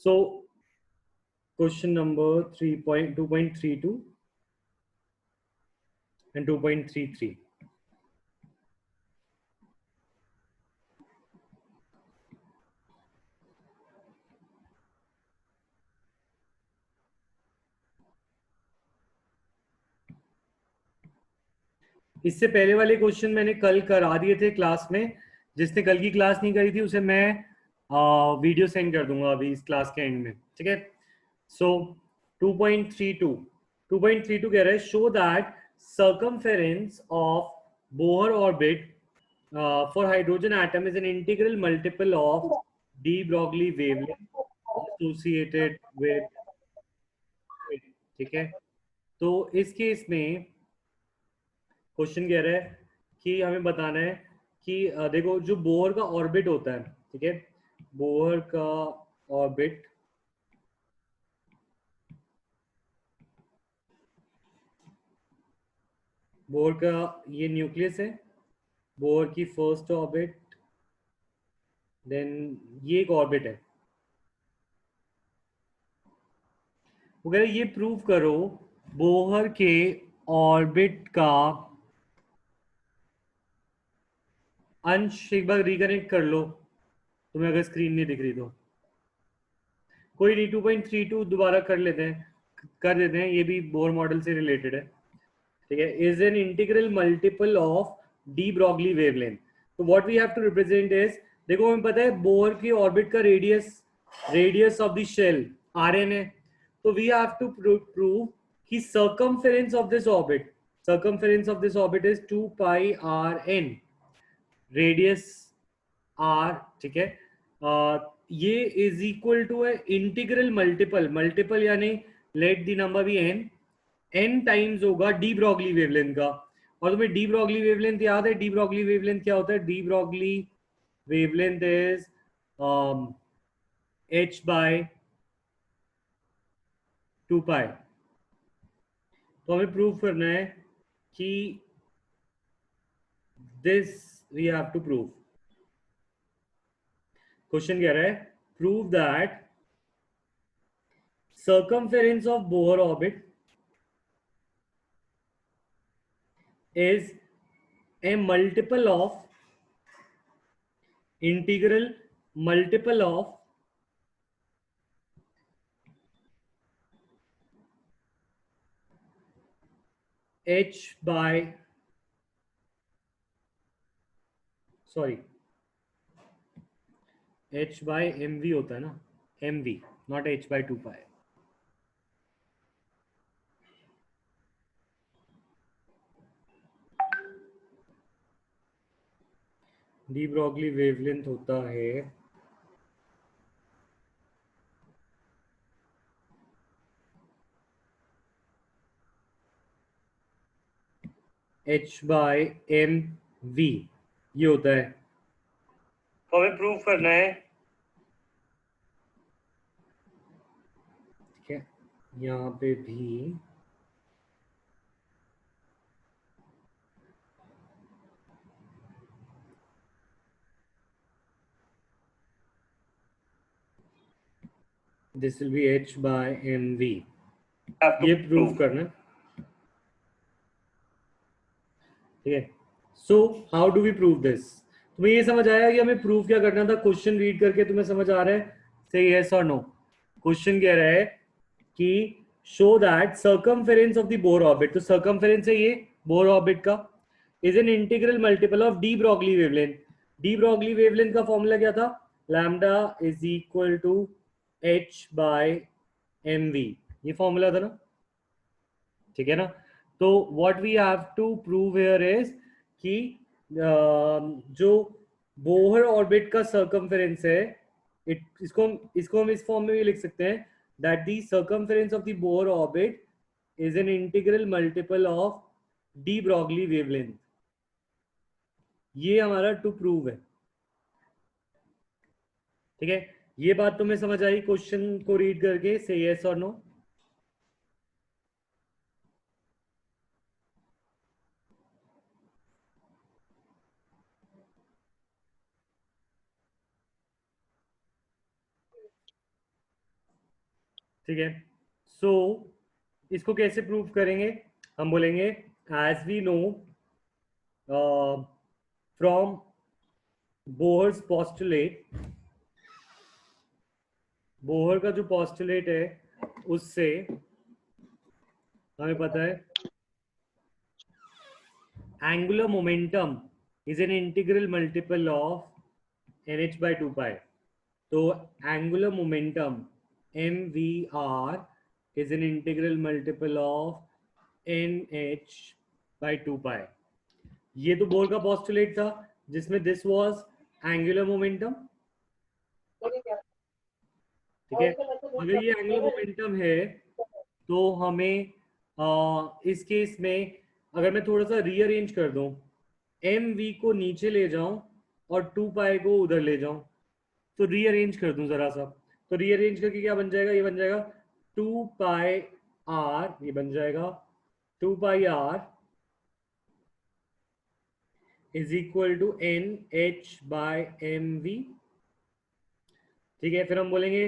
So question number 2.32 and 2.33. इससे पहले वाले क्वेश्चन मैंने कल करा दिए थे क्लास में। जिसने कल की क्लास नहीं करी थी उसे मैं वीडियो सेंड कर दूंगा अभी इस क्लास के एंड में, ठीक है। सो 2.32 कह रहा है show that circumference of Bohr orbit for hydrogen atom is an integral multiple of de Broglie wavelength associated with, ठीक है। तो इस केस में क्वेश्चन कह रहा है कि हमें बताना है कि देखो जो बोहर का ऑर्बिट होता है, ठीक है, बोहर का ऑर्बिट बोहर का ये न्यूक्लियस है, बोहर की फर्स्ट ऑर्बिट, देन ये एक ऑर्बिट है। वो कह रहे ये प्रूव करो बोहर के ऑर्बिट का अंश, एक बार रिकनेक्ट कर लो तुम्हें अगर स्क्रीन नहीं दिख रही तो। कोई नहीं, 2.32 दोबारा कर लेते हैं, कर देते हैं, ये भी बोहर मॉडल से रिलेटेड है, ठीक है। Is an integral multiple of de Broglie wavelength. तो what we have to represent is, देखो हमें पता है बोहर की ऑर्बिट का radius of the shell rn है, तो वी हैव टू प्रूव कि circumference of this orbit is 2 pi rn, radius r, ठीक है। ये इज इक्वल टू है इंटीग्रल मल्टीपल यानी let the number be n times होगा डी ब्रॉगली वेवलेंथ का। और तुम्हें डी ब्रॉगली वेवलेंथ याद है, डी ब्रॉगली वेवलेंथ क्या होता है? De Broglie wavelength is h by 2 pi. तो हमें प्रूव करना है कि this we have to prove. Question कह रहा है prove that circumference of Bohr orbit is a multiple of integral multiple of h by h by mv होता है ना, mv not h by 2 pi। D Broglie wavelength होता है h by mv, ये होता है। तो हमें प्रूव करना है, ठीक है, यहाँ पे भी this will be h by mv, ये प्रूव करना, ठीक है। So how do we prove this? तुम्हें ये समझ आया कि हमें प्रूव क्या करना था? क्वेश्चन रीड करके तुम्हें समझ आ रहा है? से यस और नो। क्वेश्चन कह रहा है कि show that circumference of the Bohr orbit, तो सर्कमफेरेंस है ये बोर ऑर्बिट का, is an integral multiple of de Broglie wavelength. De Broglie wavelength का फॉर्मूला क्या था? Lambda is equal to h by mv, ये फॉर्मूला था ना, ठीक है ना। तो what we have to prove here is कि जो बोहर ऑर्बिट का सर्कमफेरेंस है, इसको हम इस फॉर्म में भी लिख सकते हैं that the circumference of the Bohr orbit is an integral multiple of de Broglie wavelength. ये हमारा टू प्रूव है, ठीक है। ये बात तुम्हें समझ आई क्वेश्चन को रीड करके? से यस और नो। ठीक है। सो इसको कैसे प्रूव करेंगे? हम बोलेंगे as we know from Bohr's postulate, Bohr का जो पॉस्टुलेट है उससे हमें पता है angular momentum is an integral multiple of NH by 2 pi. तो angular momentum MVR is an integral multiple of NH by 2 pi. ये तो बोर का पोस्टुलेट था जिसमें दिस वाज एंगुलर मोमेंटम। ठीक है, अगर ये एंगुलर मोमेंटम है तो हमें इस केस में अगर मैं थोड़ा सा रीअरेंज कर दूं, एम वी को नीचे ले जाऊं और 2 पाई को उधर ले जाऊं, तो रीअरेंज कर दूं जरा सा, तो रीअरेंज करके क्या बन जाएगा? ये बन जाएगा 2 पाई आर, ये बन जाएगा 2 pi r is equal to n h by m v. ठीक है, फिर हम बोलेंगे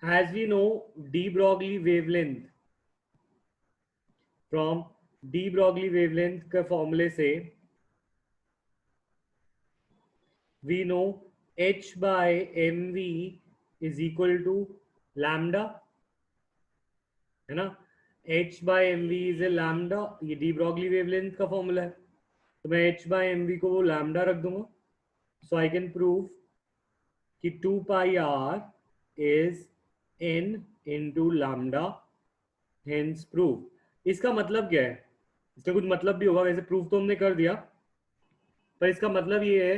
has we know de Broglie wavelength, from de Broglie wavelength के फॉर्मूले से we know h by m v is equal to lambda, है ना? h by m v is a lambda, ये डी ब्रॉगली वेवलेंथ का फॉर्मूला है, तो मैं h बाय एम वी को वो लैम्डा रख दूंगा। सो आई कैन प्रूव कि 2 pi r is n into lambda, hence prove. इसका मतलब क्या है? इसका कुछ मतलब भी होगा, वैसे प्रूफ तो हमने कर दिया, पर इसका मतलब ये है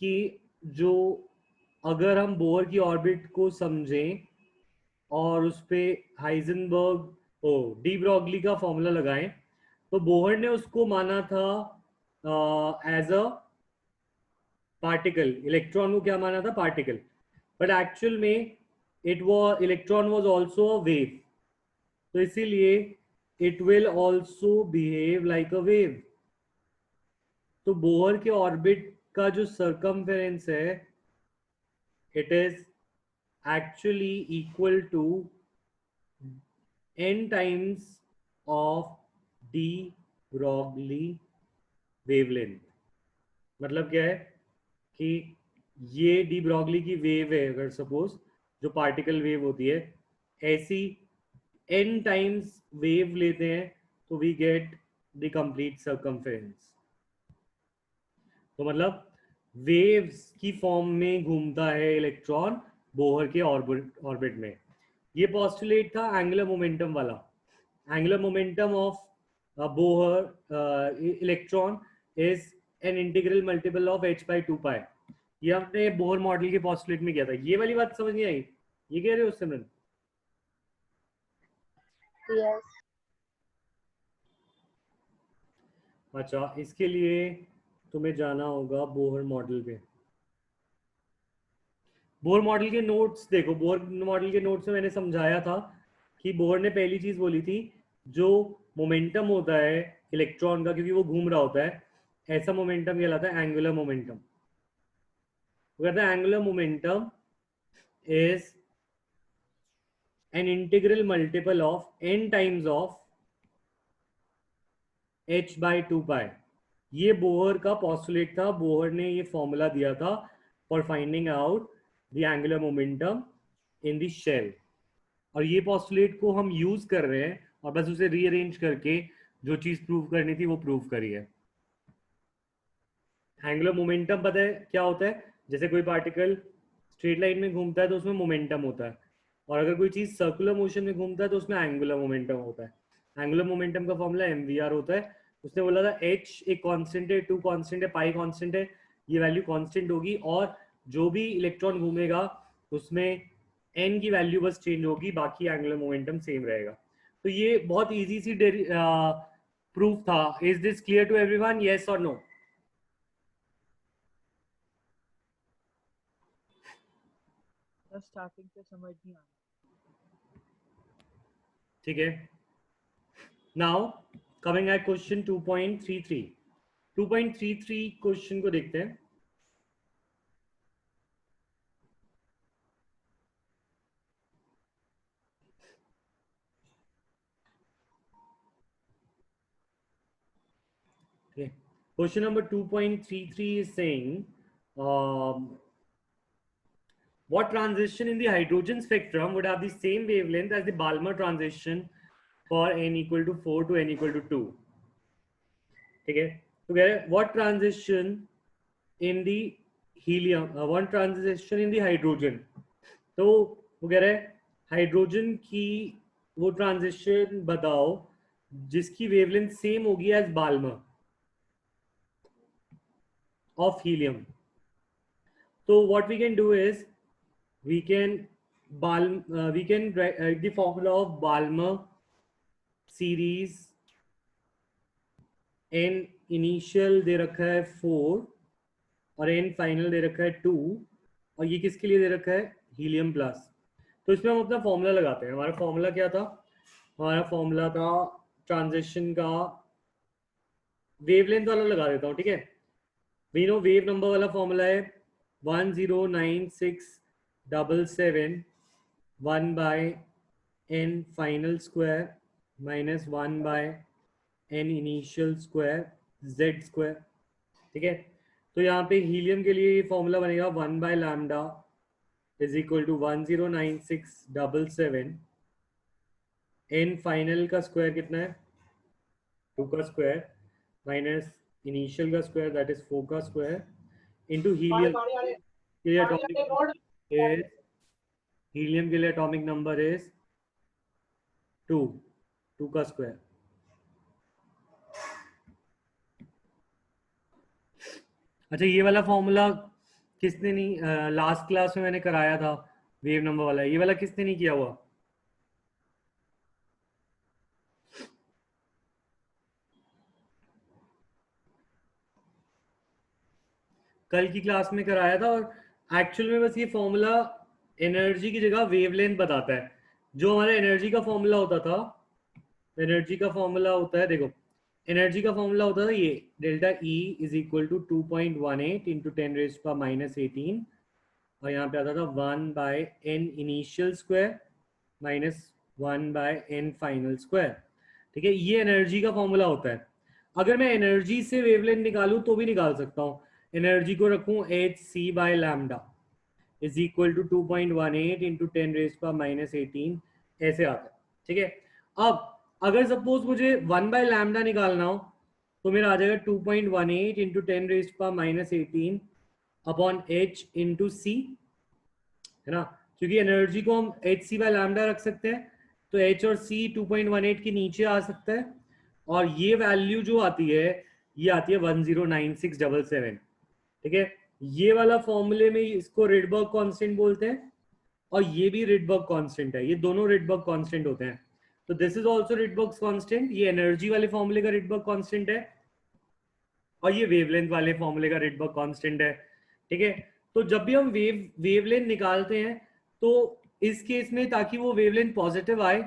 कि जो अगर हम बोर की ऑर्बिट को समझें और उस पे हाइजेनबर्ग ओ डी ब्रॉगली का फॉर्मूला लगाएं, तो बोहर ने उसको माना था एज अ पार्टिकल, इलेक्ट्रॉन को क्या माना था? पार्टिकल, बट एक्चुअल में it was electron was also a wave, तो इसीलिए it will also behave like a wave. तो बोहर के ऑर्बिट का जो सर्कमफेरेंस है it is actually equal to n times of de Broglie wavelength. मतलब क्या है कि ये डी ब्रॉगली की वेव है, अगर सपोज जो पार्टिकल वेव होती है, ऐसी n टाइम्स वेव लेते हैं तो we get the complete circumference. तो मतलब वेव्स की फॉर्म में घूमता है इलेक्ट्रॉन बोहर के ऑर्बिट में। ये पॉस्टुलेट था एंगुलर मोमेंटम वाला। Angular momentum of Bohr electron is an integral multiple of h by 2 पाई। ये हमने बोहर मॉडल के पॉस्टुलेट में किया था। ये वाली बात समझ नहीं आई? ये कह रहे हो सिमरन? यस। अच्छा, इसके लिए तुम्हें जाना होगा बोहर मॉडल पे। बोर मॉडल के नोट्स देखो, बोर मॉडल के नोट्स में मैंने समझाया था कि बोर ने पहली चीज बोली थी, जो मोमेंटम होता है इलेक्ट्रॉन का, क्योंकि वो घूम रहा होता है, ऐसा मोमेंटम कहलाता है एंगुलर मोमेंटम। वो कहता है angular momentum is an integral multiple of n times of h by 2 पाई। ये बोहर का पॉस्टुलेट था, बोहर ने ये फॉर्मूला दिया था for finding out the angular momentum in the shell, और ये पॉस्टुलेट को हम यूज कर रहे हैं और बस उसे रीअरेंज करके जो चीज प्रूव करनी थी वो प्रूव करी है। एंगुलर मोमेंटम पता है क्या होता है? जैसे कोई पार्टिकल स्ट्रेट लाइन में घूमता है तो उसमें मोमेंटम होता है, और अगर कोई चीज सर्कुलर मोशन में घूमता है तो उसमें एंगुलर मोमेंटम होता है। एंगुलर मोमेंटम का फॉर्मूला MVR होता है। उसने बोला था h एक कांस्टेंट है, 2 कांस्टेंट है, पाई कांस्टेंट है, ये वैल्यू कांस्टेंट होगी, और जो भी इलेक्ट्रॉन घूमेगा उसमें n की वैल्यू बस चेंज होगी, बाकी एंगुलर मोमेंटम सेम रहेगा। तो ये बहुत इजी सी प्रूफ था। Is this clear to everyone? Yes और नो? स्टार्टिंग से समझ नहीं आया। ठीक है, now coming at question 2.33। 2.33 question को देखते हैं। Okay. Question number 2.33 is saying, what transition in the hydrogen spectrum would have the same wavelength as the Balmer transition for n equal to 4 to n equal to 2? ठीक है, तो कह रहे हैं what transition in the helium, one transition in the hydrogen. तो वो कह रहे हैं हाइड्रोजन की वो ट्रांजिशन बताओ जिसकी वेवलेंथ सेम होगी as Balmer of helium. So what we can do is we can write the formula of Balmer series. n initial दे रखा है 4 और n फाइनल दे रखा है 2 और ये किसके लिए दे रखा है हीलियम प्लस. तो इसमें हम अपना फॉर्मूला लगाते हैं. हमारा फॉर्मूला क्या था? हमारा फॉर्मूला था ट्रांजिशन का वेवलेंथ वाला लगा देता हूँ. ठीक है, वी नो वेव नंबर वाला फॉर्मूला है 109677 1 by n final square minus 1 by n initial square z square. ठीक है, तो यहाँ पे हीलियम के लिए ये फॉर्मूला बनेगा 1 by lambda is equal to 109677 n final का स्क्वायर कितना है 2 का स्क्वायर माइनस इनिशियल का स्क्वायर दैट इज 4 का स्क्वायर इनटू हीलियम के लिए एटॉमिक नंबर इज 2 का स्क्वायर. अच्छा, ये वाला फॉर्मूला किसने नहीं लास्ट क्लास में मैंने कराया था वेव नंबर वाला, ये वाला किसने नहीं किया हुआ? कल की क्लास में कराया था. और एक्चुअल में बस ये फॉर्मूला एनर्जी की जगह वेवलेंथ बताता है. जो हमारा एनर्जी का फॉर्मूला होता था, एनर्जी का फॉर्मूला होता है, देखो एनर्जी का फॉर्मूला होता था ये delta E is equal to 2.18 into 10⁻⁻18 और यहाँ पे आता था 1 by n initial square minus 1 by n final square. ठीक है, ये एनर्जी का फॉर्मूला होता है. अगर मैं एनर्जी से वेवलेंथ निकालूं तो भी निकाल सकता हूँ. एनर्जी को रखूं H C by lambda is equal to 2.18 into 10⁻⁻18 ऐसे आता है. ठीक है, अब अगर सपोज मुझे 1 बाय लैम्डा निकालना हो तो मेरा आ जाएगा 2.18 इंटू 10⁻⁻18 अपॉन एच इंटू सी, है ना, क्योंकि एनर्जी को हम एच सी बाय लैम्डा रख सकते हैं तो एच और सी 2.18 के नीचे आ सकता है और ये वैल्यू जो आती है ये आती है 109677. ठीक है, ये वाला फॉर्मूले में इसको रिडबर्ग कांस्टेंट बोलते हैं और ये भी रिडबर्ग कांस्टेंट है. ये दोनों रिडबर्ग कांस्टेंट होते हैं. तो this is also Rydberg constant. ये एनर्जी वाले फॉर्मूले का रिडबर्ग कांस्टेंट है और ये वेवलेंथ वाले फॉर्मूले का रिडबर्ग कांस्टेंट है. ठीक है, तो जब भी हम वेवलेंथ निकालते हैं तो इस केस में ताकि वो वेवलेंथ पॉजिटिव आए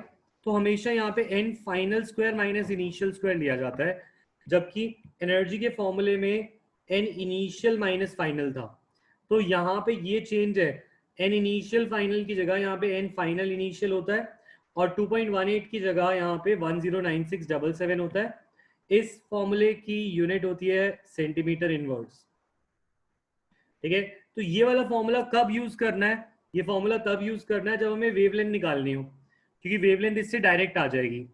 तो हमेशा यहाँ पे n final square minus initial square लिया जाता है, जबकि एनर्जी के फॉर्मूले में n इनिशियल माइनस फाइनल था. तो यहाँ पे ये चेंज है, n इनिशियल फाइनल की जगह यहाँ पे n फाइनल इनिशियल होता है और 2.18 की जगह यहाँ पे 109677 होता है. इस फॉर्मूले की यूनिट होती है सेंटीमीटर इनवर्स. ठीक है, तो ये वाला फॉर्मूला कब यूज करना है? ये फॉर्मूला तब यूज करना है जब हमें वेवलेंथ निकालनी हो, क्योंकि वेवलेंथ इससे डायरेक्ट आ जाएगी.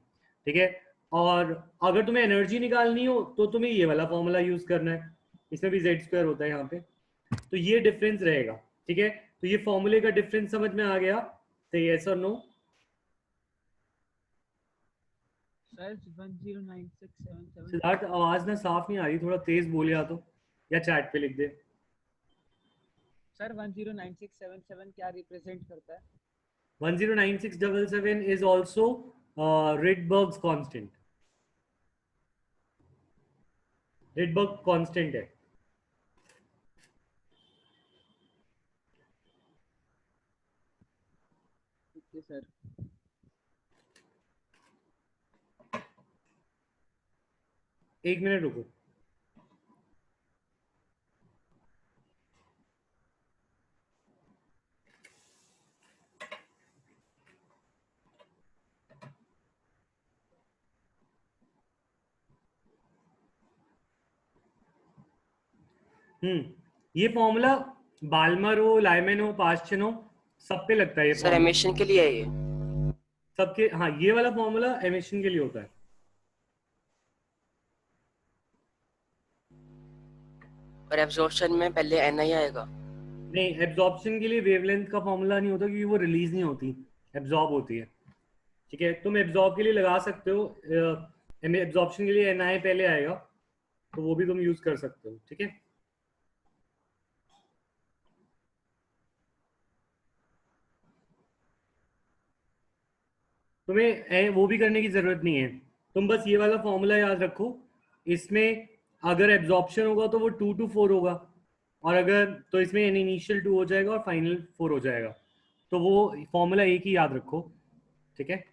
ठीक है, और अगर तुम्हें एनर्जी निकालनी हो तो तुम्हें ये वाला फॉर्मूला यूज करना है. इसमें भी जेड स्क्वायर होता है यहाँ पे, तो ये डिफरेंस रहेगा. ठीक है, तो ये फॉर्मूले का डिफरेंस समझ में आ गया? तो यस और नो? सिद्धार्थ, आवाज ना साफ नहीं आ रही, थोड़ा तेज बोले या चैट पे लिख दे. सर 109677 क्या रिप्रेजेंट करता है? 109677 is also Rydberg's constant. Rydberg constant है. ठीक है सर. एक मिनट रुको. ये फॉर्मूला बाल्मर हो, लाइमन हो, पास्चन हो, सब पे लगता है ये सर फॉर्मूला एमिशन के लिए है ये। सबके। हाँ, ये वाला फॉर्मूला एमिशन के लिए होता है। और एब्जॉर्प्शन में पहले NI आएगा। नहीं, एब्जॉर्प्शन के लिए वेवलेंथ का फॉर्मूला नहीं होता, क्योंकि वो रिलीज नहीं होती, एब्जॉर्ब होती है। ठीक है, तुम एब्जॉर्ब के लिए लगा सकते हो, एब्जॉर्प्शन के लिए NI पहले आएगा, तो वो भी तुम यूज कर सकते हो। ठीक है, तुम्हें वो भी करने की जरूरत नहीं है, तुम बस ये वाला फॉर्मूला याद रखो। इसमें अगर एब्जॉर्प्शन होगा तो वो 2 to 4 होगा, और अगर तो इसमें इनिशियल 2 हो जाएगा और फाइनल 4 हो जाएगा। तो वो फॉर्मूला एक ही याद रखो। ठीक है,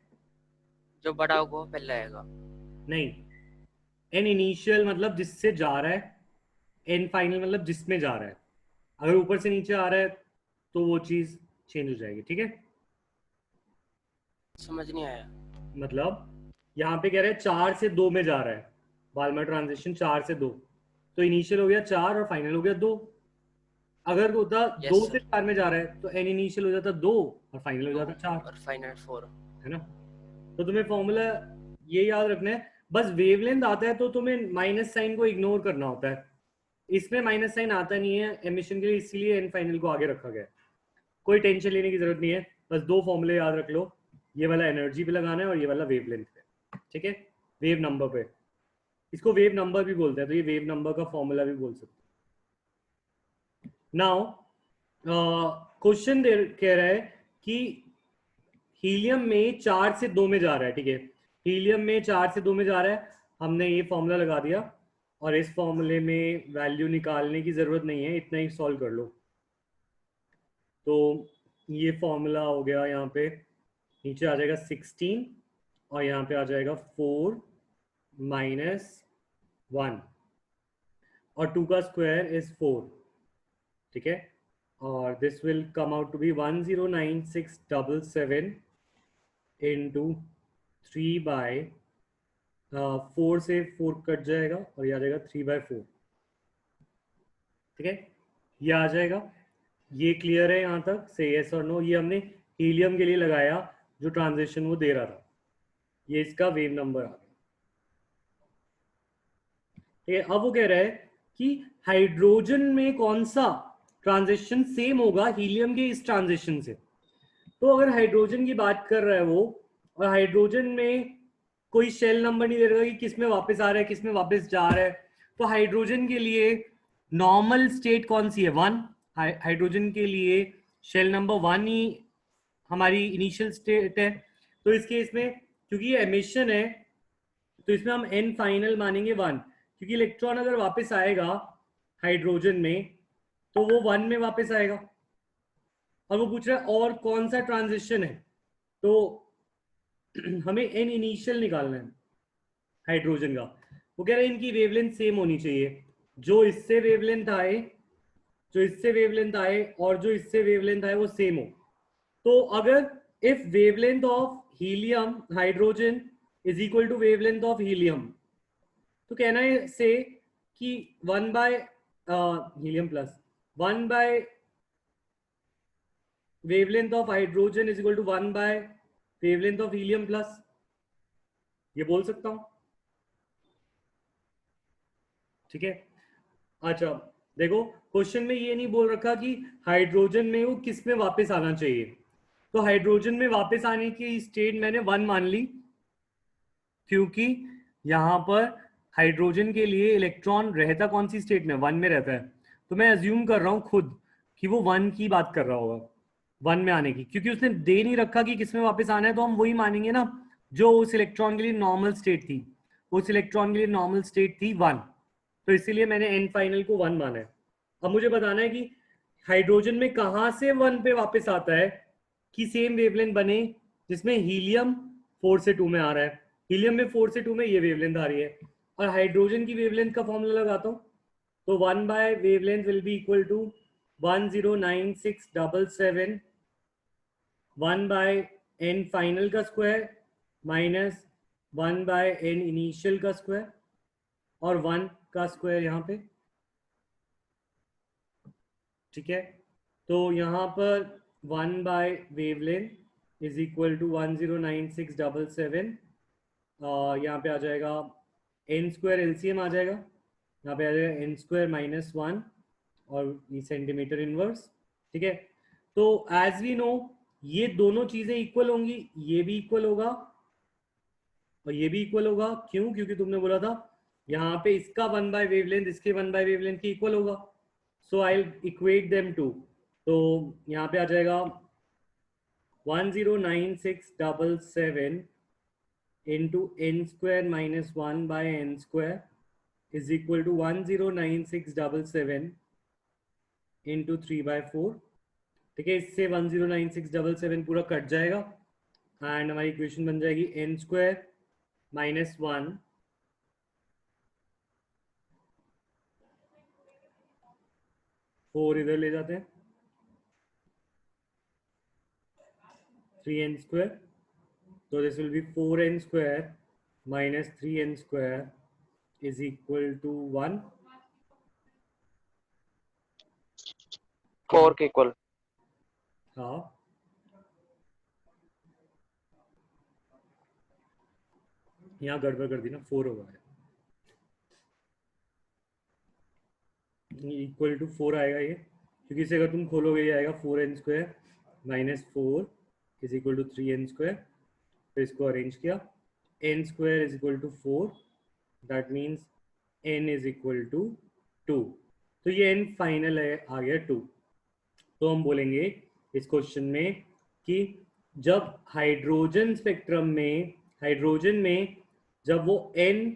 जो बड़ा होगा वो पहले आएगा। नहीं, एन इनिशियल मतलब जिससे जा रहा है, एन फाइनल मतलब जिसमें जा रहा है। अगर ऊपर से नीचे आ रहा है तो वो चीज चेंज हो जाएगी। ठीक है, समझ नहीं आया। मतलब यहाँ पे कह रहे हैं 4 से 2 में जा रहा है, बाल्मर ट्रांजिशन 4 से 2, तो इनिशियल हो गया 4 और फाइनल हो गया 2। अगर होता यस सर। 2 से 4 में जा रहा है तो एन इनिशियल हो जाता 2 और फाइनल हो 2 जाता 4, और फाइनल 4। है ना। तो तुम्हें फॉर्मूला ये याद रखना है। बस वेवलेंथ आता है तो तुम्हें माइनस साइन को इग्नोर करना होता है। इसमें माइनस साइन आता नहीं है एमिशन के लिए, इसीलिए एन फाइनल को आगे रखा गया है। कोई टेंशन लेने की जरूरत नहीं है, बस 2 फॉर्मूले याद रख लो। ये वाला एनर्जी पे लगाना है और ये वाला वेवलेंथ पे। ठीक है, वेव नंबर पे, इसको वेव नंबर भी बोलते हैं, तो ये वेव नंबर का फॉर्मूला भी बोल सकते हैं। नाउ क्वेश्चन कह रहा है कि हीलियम में 4 से 2 में जा रहा है। ठीक है, हीलियम में 4 से 2 में जा रहा है, हमने ये फॉर्मूला लगा दिया, और इस फॉर्मूले में वैल्यू निकालने की जरूरत नहीं है, इतना ही सॉल्व कर लो। तो ये फॉर्मूला हो गया, यहाँ पे नीचे आ जाएगा 16 और यहाँ पे आ जाएगा 4 - 1, और 2 का स्क्वायर इज 4। ठीक है, और this will come out to be 109677 into 3/4 से 4 कट जाएगा और ये आ जाएगा 3/4। ठीक है, ये आ जाएगा। ये क्लियर है यहाँ तक से, यस और नो। ये हमने हीलियम के लिए लगाया जो ट्रांजिशन वो दे रहा था, ये इसका वेव नंबर आ गया। ठीक है, अब वो कह रहा है कि हाइड्रोजन में कौन सा ट्रांजिशन सेम होगा हीलियम के इस ट्रांजिशन से। तो अगर हाइड्रोजन की बात कर रहा है वो, और हाइड्रोजन में कोई शेल नंबर नहीं दे रहा कि किस में वापस आ रहा है किस में वापस जा रहा है, तो हाइड्रोजन के लिए नॉर्मल स्टेट कौन सी है? 1। हाइड्रोजन के लिए शेल नंबर 1 ही हमारी इनिशियल स्टेट है। तो इस केस में क्योंकि ये एमिशन है, तो इसमें हम एन फाइनल मानेंगे 1, क्योंकि इलेक्ट्रॉन अगर वापस आएगा हाइड्रोजन में तो वो 1 में वापस आएगा। और वो पूछ रहा है और कौन सा ट्रांजिशन है, तो हमें एन इनिशियल निकालना है हाइड्रोजन का। वो कह रहे हैं इनकी वेवलेंथ सेम होनी चाहिए, जो इससे वेवलेंथ आए, जो इससे वेवलेंथ आए और जो इससे वेवलेंथ आए वो सेम हो। तो अगर if wavelength of helium hydrogen is equal to wavelength of helium, तो कहना है से कि 1 by helium plus 1 by wavelength of hydrogen is equal to 1 by wavelength of helium plus, ये बोल सकता हूं। ठीक है, अच्छा देखो, क्वेश्चन में ये नहीं बोल रखा कि हाइड्रोजन में वो किस में वापस आना चाहिए। तो हाइड्रोजन में वापस आने की स्टेट मैंने 1 मान ली, क्योंकि यहां पर हाइड्रोजन के लिए इलेक्ट्रॉन रहता कौन सी स्टेट में? 1 में रहता है। तो मैं अज्यूम कर रहा हूं खुद कि वो 1 की बात कर रहा होगा, 1 में आने की, क्योंकि उसने दे नहीं रखा कि किस में वापस आना है, तो हम वही मानेंगे ना जो उस इलेक्ट्रॉन के लिए नॉर्मल स्टेट थी। उस इलेक्ट्रॉन के लिए नॉर्मल स्टेट थी 1, तो इसीलिए मैंने एन फाइनल को 1 माना है। अब मुझे बताना है कि हाइड्रोजन में कहां से 1 पे वापस आता है कि सेम वेवलेंथ बने, जिसमें हीलियम 4 से 2 में आ रहा है। हीलियम में 4 से 2 में ये वेवलेंथ आ रही है, और हाइड्रोजन की वेवलेंथ का फॉर्मूला लगाता हूं, तो 1 by wavelength will be equal to 109677 1 by n final का square minus 1 by n initial का स्क्वायर, और 1 का स्क्वायर यहाँ पे। ठीक है, तो यहाँ पर 1 by wavelength is equal to 109677, यहाँ पे आ जाएगा एन स्क्वायर एलसीएम आ जाएगा, यहाँ पे आ जाएगा एन स्क्वायर माइनस 1 और ये सेंटीमीटर इनवर्स। ठीक है, तो एज वी नो ये दोनों चीजें इक्वल होंगी, ये भी इक्वल होगा और ये भी इक्वल होगा। क्यों? क्योंकि तुमने बोला था यहाँ पे इसका 1 बाय वेवलेंथ इसके 1 बाय वेवलेंथ के इक्वल होगा, सो आई इक्वेट देम टू। तो यहाँ पे आ जाएगा 109677 into n square minus 1 by n square is equal to 109677 into 3 by 4। ठीक है, इससे 109677 पूरा कट जाएगा एंड हमारी इक्वेशन बन जाएगी n स्क्वायर माइनस 1 4 इधर ले जाते हैं 3n square, so this will be 4n square minus 3n square is equal to 1। 4 के इक्वल। हाँ, यहाँ गड़बड़ कर दी ना, 4 होगा, इक्वल टू 4 आएगा ये, क्योंकि इसे अगर तुम खोलोगे ये आएगा 4n square minus 4 is equal to 3n square. तो इसको अरेंज किया, n square is equal to 4, that means n is equal to 2। तो ये n फाइनल है, आ गया 2। तो हम बोलेंगे इस क्वेश्चन में कि जब हाइड्रोजन स्पेक्ट्रम में, हाइड्रोजन में जब वो n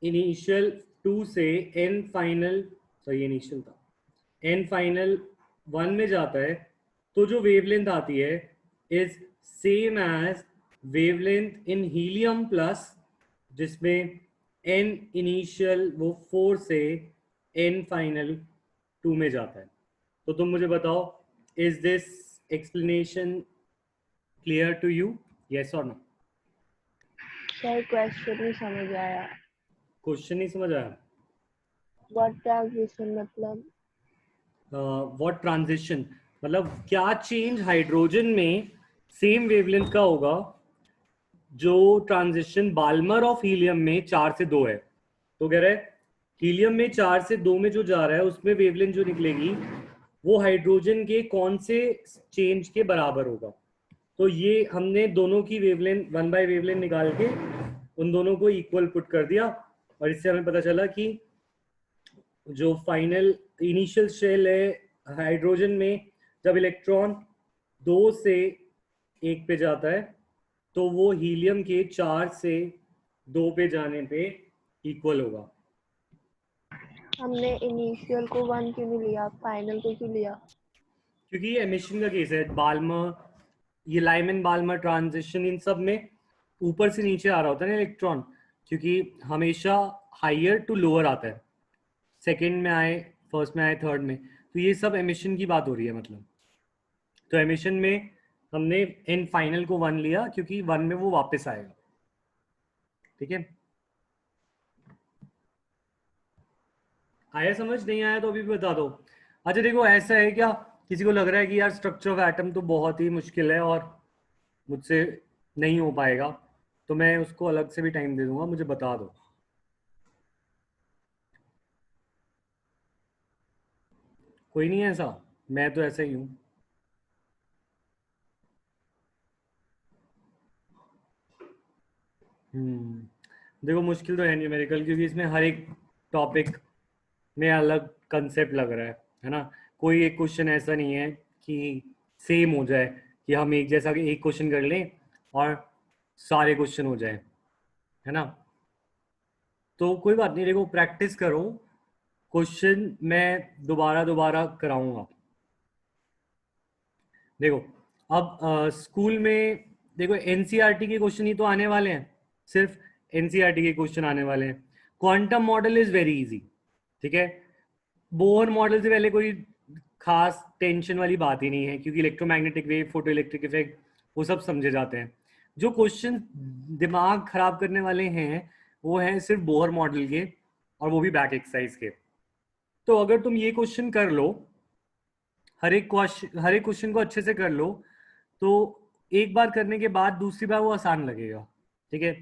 इनिशियल 2 से n फाइनल, सॉरी इनिशियल था, n फाइनल 1 में जाता है, तो जो वेवलेंथ आती है is same as wavelength in helium plus, जिसमें n इनिशियल वो 4 से n फाइनल 2 में जाता है। तो तुम मुझे बताओ, is this explanation clear to you, yes और नो? सर क्वेश्चन नहीं समझ आया। क्वेश्चन नहीं समझ आया? व्हाट ट्रांजिशन मतलब? व्हाट ट्रांजिशन मतलब क्या चेंज हाइड्रोजन में सेम वेवलेंथ का होगा जो ट्रांजिशन बाल्मर ऑफ हीलियम में 4 से 2 है। तो कह रहा है हीलियम में 4 से 2 में जो जा रहा है उसमें वेवलेंथ जो निकलेगी वो हाइड्रोजन के कौन से चेंज के बराबर होगा। तो ये हमने दोनों की वेवलेंथ 1 बाय वेवलेंथ निकाल के उन दोनों को इक्वल पुट कर दिया, और इससे हमें पता चला कि जो फाइनल इनिशियल शेल है हाइड्रोजन में, जब इलेक्ट्रॉन 2 से 1 पे जाता है तो वो हीलियम के 4 से 2 पे जाने पे इक्वल होगा। हमने इनिशियल को 1 क्यों नहीं लिया, फाइनल को क्यों लिया? क्योंकि ये एमिशन का केस है, बाल्मर, ये लाइमन बाल्मर ट्रांजिशन, इन सब में ऊपर से नीचे आ रहा होता है ना इलेक्ट्रॉन, क्योंकि हमेशा हायर टू लोअर आता है, सेकंड में आए, फर्स्ट में आए, थर्ड में, तो ये सब एमिशन की बात हो रही है मतलब। तो एमिशन में हमने इन फाइनल को 1 लिया क्योंकि 1 में वो वापस आएगा। ठीक है, आया समझ? नहीं आया तो अभी भी बता दो। अच्छा देखो, ऐसा है क्या, किसी को लग रहा है कि यार स्ट्रक्चर ऑफ एटम तो बहुत ही मुश्किल है और मुझसे नहीं हो पाएगा, तो मैं उसको अलग से भी टाइम दे दूंगा, मुझे बता दो। कोई नहीं है ऐसा? मैं तो ऐसा ही हूं। देखो मुश्किल तो है न्यूमेरिकल, क्योंकि इसमें हर एक टॉपिक में अलग कंसेप्ट लग रहा है ना। कोई एक क्वेश्चन ऐसा नहीं है कि सेम हो जाए, कि हम एक जैसा एक क्वेश्चन कर लें और सारे क्वेश्चन हो जाए, है ना। तो कोई बात नहीं, देखो प्रैक्टिस करो, क्वेश्चन मैं दोबारा दोबारा कराऊंगा। देखो अब स्कूल में देखो एनसीईआरटी के क्वेश्चन ही तो आने वाले हैं, सिर्फ एनसीईआरटी के क्वेश्चन आने वाले हैं। Quantum model is very easy, ठीक है। बोहर मॉडल से पहले कोई खास टेंशन वाली बात ही नहीं है, क्योंकि electromagnetic wave, photo electric effect, वो सब समझे जाते हैं। जो क्वेश्चन दिमाग खराब करने वाले हैं वो हैं सिर्फ बोहर मॉडल के, और वो भी बैक एक्सरसाइज के। तो अगर तुम ये क्वेश्चन कर लो हर एक क्वेश्चन को अच्छे से कर लो, तो एक बार करने के बाद दूसरी बार वो आसान लगेगा। ठीक है,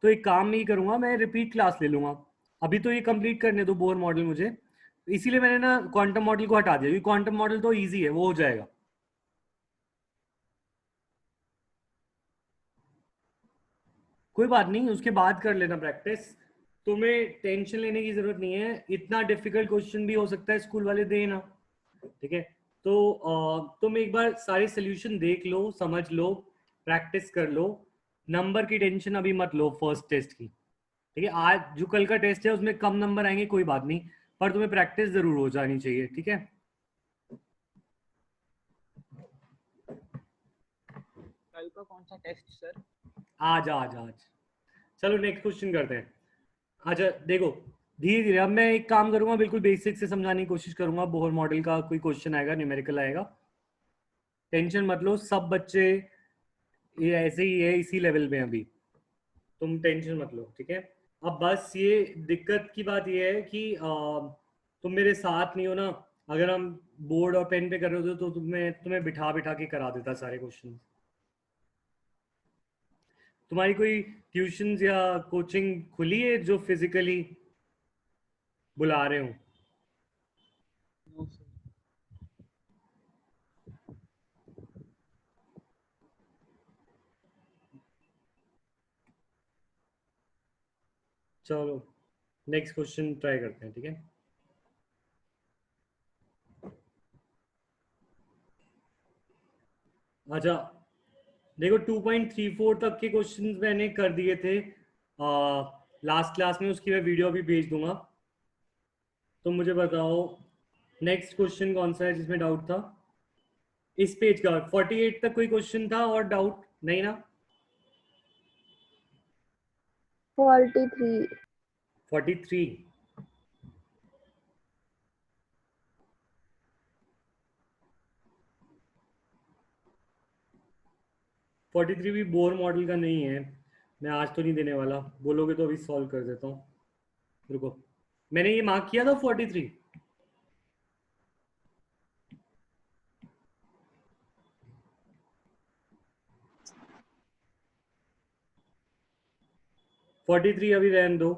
तो एक काम नहीं करूंगा, मैं रिपीट क्लास ले लूंगा। अभी तो ये कंप्लीट करने दो बोर मॉडल मुझे, इसीलिए मैंने ना क्वांटम मॉडल को हटा दिया, क्योंकि क्वांटम मॉडल तो इजी है, वो हो जाएगा। कोई बात नहीं, उसके बाद कर लेना प्रैक्टिस, तुम्हें टेंशन लेने की जरूरत नहीं है। इतना डिफिकल्ट क्वेश्चन भी हो सकता है स्कूल वाले देना। ठीक है, तो तुम एक बार सारे सोल्यूशन देख लो, समझ लो, प्रैक्टिस कर लो। नंबर की टेंशन अभी मत लो फर्स्ट टेस्ट की। ठीक है, आज जो कल का टेस्ट है उसमें कम नंबर आएंगे, कोई बात नहीं, पर तुम्हें प्रैक्टिस जरूर हो जानी चाहिए। ठीक है, कल का कौन सा टेस्ट सर? आज आज आज। चलो नेक्स्ट क्वेश्चन करते हैं। अच्छा देखो, धीरे धीरे अब मैं एक काम करूंगा, बिल्कुल बेसिक से समझाने की कोशिश करूंगा। बोहर मॉडल का कोई क्वेश्चन आएगा, न्यूमेरिकल आएगा, टेंशन मत लो, सब बच्चे ये ऐसे ही है, इसी लेवल में अभी, तुम टेंशन मत लो। ठीक है, अब बस ये दिक्कत की बात ये है कि तुम मेरे साथ नहीं हो ना। अगर हम बोर्ड और पेन पे कर रहे होते तो तुम्हें बिठा बिठा के करा देता सारे क्वेश्चन। तुम्हारी कोई ट्यूशंस या कोचिंग खुली है जो फिजिकली बुला रहे हो? No sir. चलो नेक्स्ट क्वेश्चन ट्राई करते हैं। ठीक है, अच्छा देखो 2.34 तक के क्वेश्चंस मैंने कर दिए थे लास्ट क्लास में, उसकी मैं वीडियो भी भेज दूंगा। तो मुझे बताओ नेक्स्ट क्वेश्चन कौन सा है जिसमें डाउट था? इस पेज का 48 तक कोई क्वेश्चन था और डाउट नहीं ना? 43। 43 43 भी बोर मॉडल का नहीं है। मैं आज तो नहीं देने वाला, बोलोगे तो अभी सॉल्व कर देता हूँ। रुको, मैंने ये मार्क किया था 43। फोर्टी थ्री अभी रहने दो,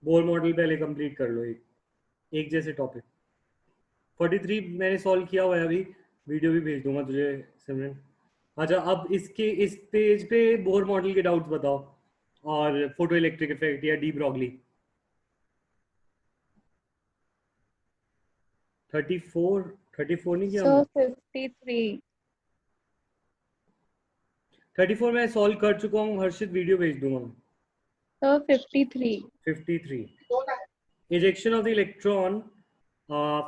बोर मॉडल पहले कंप्लीट कर लो, एक जैसे टॉपिक। 43 मैंने सॉल्व किया हुआ है अभी, वीडियो भी भेज दूंगा तुझे सिमरन। अच्छा अब इस पेज पे बोर मॉडल के डाउट्स बताओ, और फोटो इलेक्ट्रिक इफेक्ट या डी ब्रॉगली। 34 नहीं किया So हमने? 53. 34 मैं सॉल्व कर चुका हूँ हर्षित, वीडियो भेज दूंगा। So 53. 53 ejection of the electron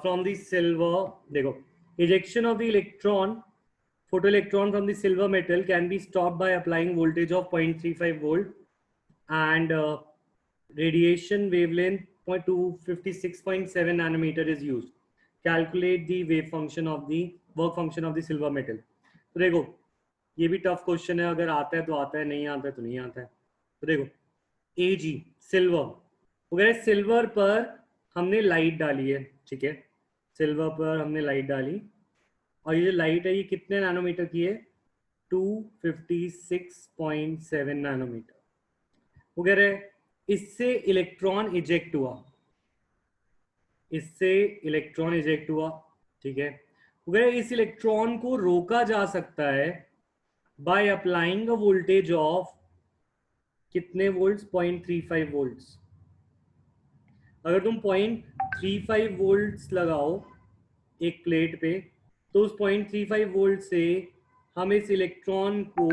from the silver, देखो ejection of the electron photoelectron from the silver metal can be stopped by applying voltage of 0.35 volt and radiation wavelength 256.7 nanometer is used. Calculate the wave function of the work function of the silver metal. तो देखो ये भी tough question है, अगर आता है तो आता है, नहीं आता है तो नहीं आता है। तो देखो Ag सिल्वर, वगैरह सिल्वर पर हमने लाइट डाली है। ठीक है, सिल्वर पर हमने लाइट डाली, और ये जो लाइट है ये कितने नैनोमीटर की है? 256.7 नैनोमीटर वगैरह। इससे इलेक्ट्रॉन इजेक्ट हुआ, इससे इलेक्ट्रॉन इजेक्ट हुआ। ठीक है, वगैरह इस इलेक्ट्रॉन को रोका जा सकता है by applying a voltage of कितने वोल्ट्स? 0.35 वोल्ट्स। अगर तुम 0.35 वोल्ट्स लगाओ एक प्लेट पे, तो उस 0.35 वोल्ट से हम इस इलेक्ट्रॉन को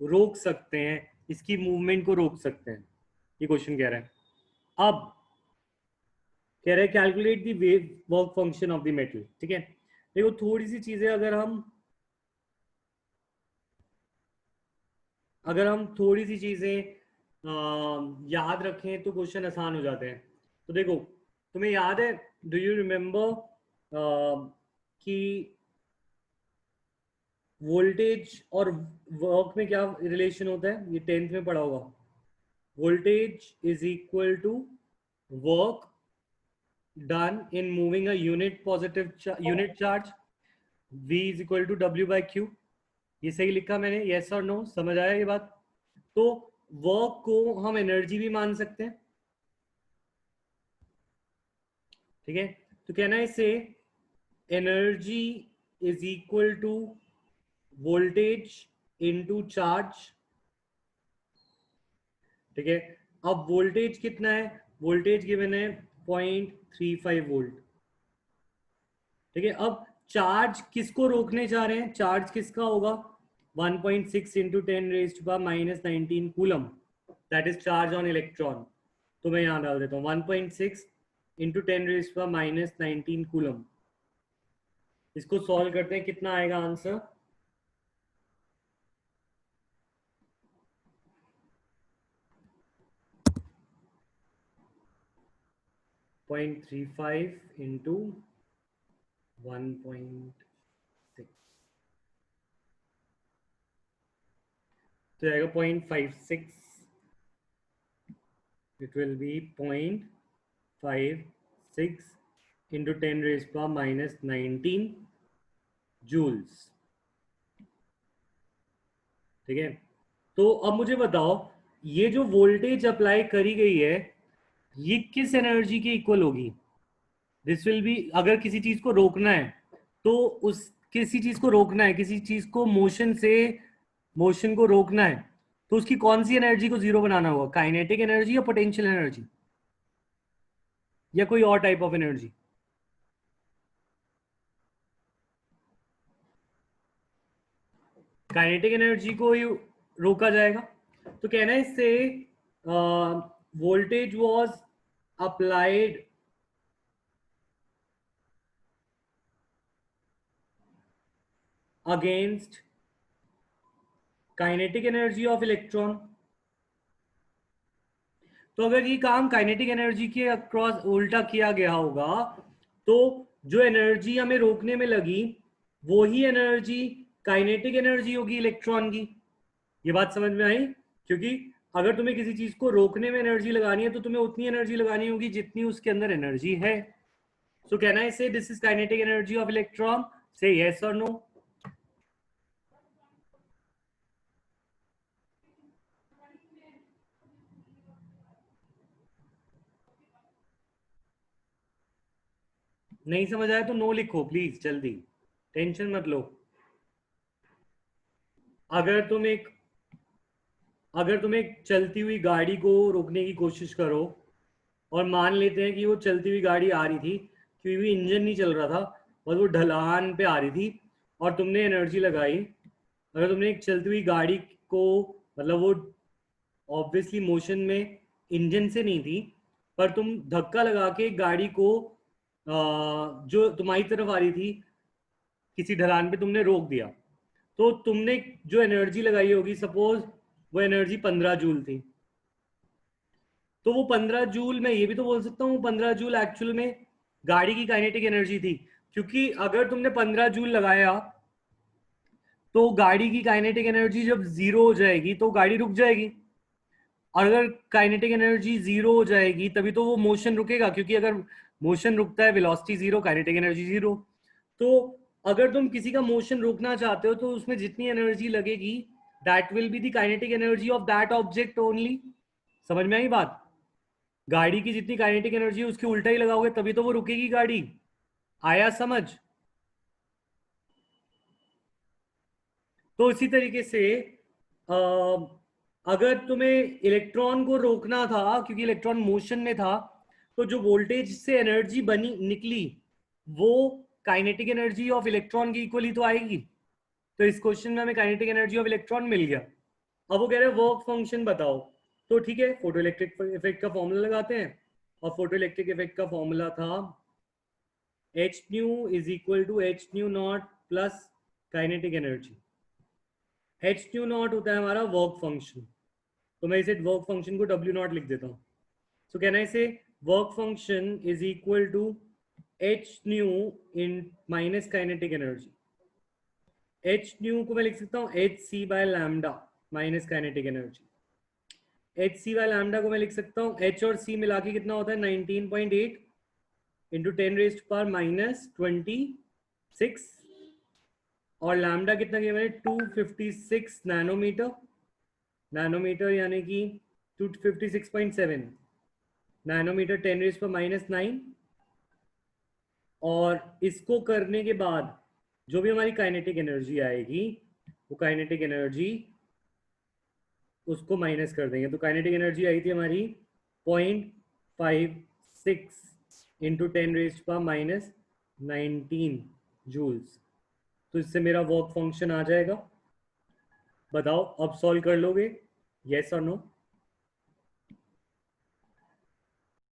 रोक सकते हैं, इसकी मूवमेंट को रोक सकते हैं। ये क्वेश्चन कह रहा है। अब कह रहा है calculate the wave work function of the metal. ठीक है, देखो थोड़ी सी चीजें अगर हम थोड़ी सी चीजें याद रखें तो क्वेश्चन आसान हो जाते हैं। तो देखो तुम्हें याद है, डू यू रिमेम्बर कि वोल्टेज और वर्क में क्या रिलेशन होता है? ये 10th में पढ़ा होगा। Voltage is equal to work done in moving a unit unit charge v is equal to w by q. ये सही लिखा मैंने, yes और no, समझ आया ये बात? तो वर्क को हम एनर्जी भी मान सकते हैं, ठीक है? तो कहना है इसे energy is equal to voltage into charge, ठीक है? अब वोल्टेज कितना है? वोल्टेज गिवन है 0.35 वोल्ट, ठीक है? अब चार्ज किसको रोकने जा रहे हैं? चार्ज किसका होगा? 1.6 into 10 raise to power -19 coulomb, that is charge on electron. तो मैं यहां डाल देता हूँ 1.6 into 10 raise to power -19 coulomb. इसको सॉल्व करते हैं, कितना आएगा आंसर? .35 इंटू 1.6 तो आएगा 0.56. It will be 0.56 into 10 raise power -19 joules, ठीक है? तो अब मुझे बताओ, ये जो वोल्टेज अप्लाई करी गई है ये किस एनर्जी के इक्वल होगी? दिस विल बी, अगर किसी चीज को रोकना है तो उस किसी चीज को रोकना है, किसी चीज को मोशन से मोशन को रोकना है तो उसकी कौन सी एनर्जी को जीरो बनाना होगा? काइनेटिक एनर्जी या पोटेंशियल एनर्जी या कोई और type of energy? Kinetic energy को ही रोका जाएगा. तो कहना है इससे voltage was applied against kinetic energy of electron. तो अगर ये काम काइनेटिक एनर्जी के अक्रॉस उल्टा किया गया होगा तो जो एनर्जी हमें रोकने में लगी वो ही एनर्जी काइनेटिक एनर्जी होगी इलेक्ट्रॉन की. ये बात समझ में आई? क्योंकि अगर तुम्हें किसी चीज को रोकने में एनर्जी लगानी है तो तुम्हें उतनी एनर्जी लगानी होगी जितनी उसके अंदर एनर्जी है. सो कैन आई से this is kinetic energy of electron? से यस और नो? नहीं समझ आया तो नो लिखो प्लीज, जल्दी, टेंशन मत लो. अगर तुम एक चलती हुई गाड़ी को रोकने की कोशिश करो और मान लेते हैं कि वो चलती हुई गाड़ी आ रही थी क्योंकि इंजन नहीं चल रहा था और वो ढलान पे आ रही थी और तुमने एनर्जी लगाई. अगर तुमने एक चलती हुई गाड़ी को, मतलब वो ऑब्वियसली मोशन में इंजन से नहीं थी, पर तुम धक्का लगा के गाड़ी को जो तुम्हारी तरफ आ रही थी किसी ढलान पे तुमने रोक दिया, तो तुमने जो एनर्जी लगाई होगी, सपोज वो एनर्जी 15 जूल थी, तो वो 15 जूल, मैं ये भी तो बोल सकता हूँ 15 जूल एक्चुअल में गाड़ी की काइनेटिक एनर्जी थी. क्योंकि अगर तुमने 15 जूल लगाया तो गाड़ी की काइनेटिक एनर्जी जब जीरो हो जाएगी तो गाड़ी रुक जाएगी. और अगर काइनेटिक एनर्जी जीरो हो जाएगी तभी तो वो मोशन रुकेगा, क्योंकि अगर मोशन रुकता है velocity zero, kinetic energy zero. तो अगर तुम किसी का मोशन रोकना चाहते हो तो उसमें जितनी एनर्जी लगेगी that will be the kinetic energy of that object only. समझ में आई बात? गाड़ी की जितनी काइनेटिक एनर्जी है उसके उल्टा ही लगाओगे तभी तो वो रुकेगी गाड़ी. आया समझ? तो इसी तरीके से अगर तुम्हें इलेक्ट्रॉन को रोकना था क्योंकि इलेक्ट्रॉन मोशन में था, तो जो वोल्टेज से एनर्जी बनी निकली वो काइनेटिक एनर्जी ऑफ इलेक्ट्रॉन की इक्वल ही तो आएगी. तो इस क्वेश्चन में हमें काइनेटिक एनर्जी ऑफ इलेक्ट्रॉन मिल गया. अब वो कह रहे हैं वर्क फंक्शन बताओ. तो ठीक है, फोटो इलेक्ट्रिक इफेक्ट का फॉर्मूला लगाते हैं. और फोटो इलेक्ट्रिक इफेक्ट का फॉर्मूला था h nu is equal to h nu naught plus kinetic energy. h nu naught होता है हमारा वर्क फंक्शन, तो मैं इसे वर्क फंक्शन को w नॉट लिख देता हूँ. So can I say work function is equal to h nu in minus kinetic energy. h nu को मैं लिख सकता हूँ hc by lambda minus kinetic energy. hc by lambda को मैं लिख सकता हूँ h और c मिला के कितना होता है 19.8 इंटू 10⁻⁻26 और लैम्डा कितना किया मैंने 256 नैनोमीटर, नैनोमीटर यानी कि 256.7 नैनोमीटर 10⁻⁹ और इसको करने के बाद जो भी हमारी काइनेटिक एनर्जी आएगी वो काइनेटिक एनर्जी उसको माइनस कर देंगे। तो काइनेटिक एनर्जी आई थी हमारी 0.56 इंटू 10⁻⁻19 जूल्स। तो इससे मेरा वर्क फंक्शन आ जाएगा। बताओ अब सॉल्व कर लोगे, यस और नो?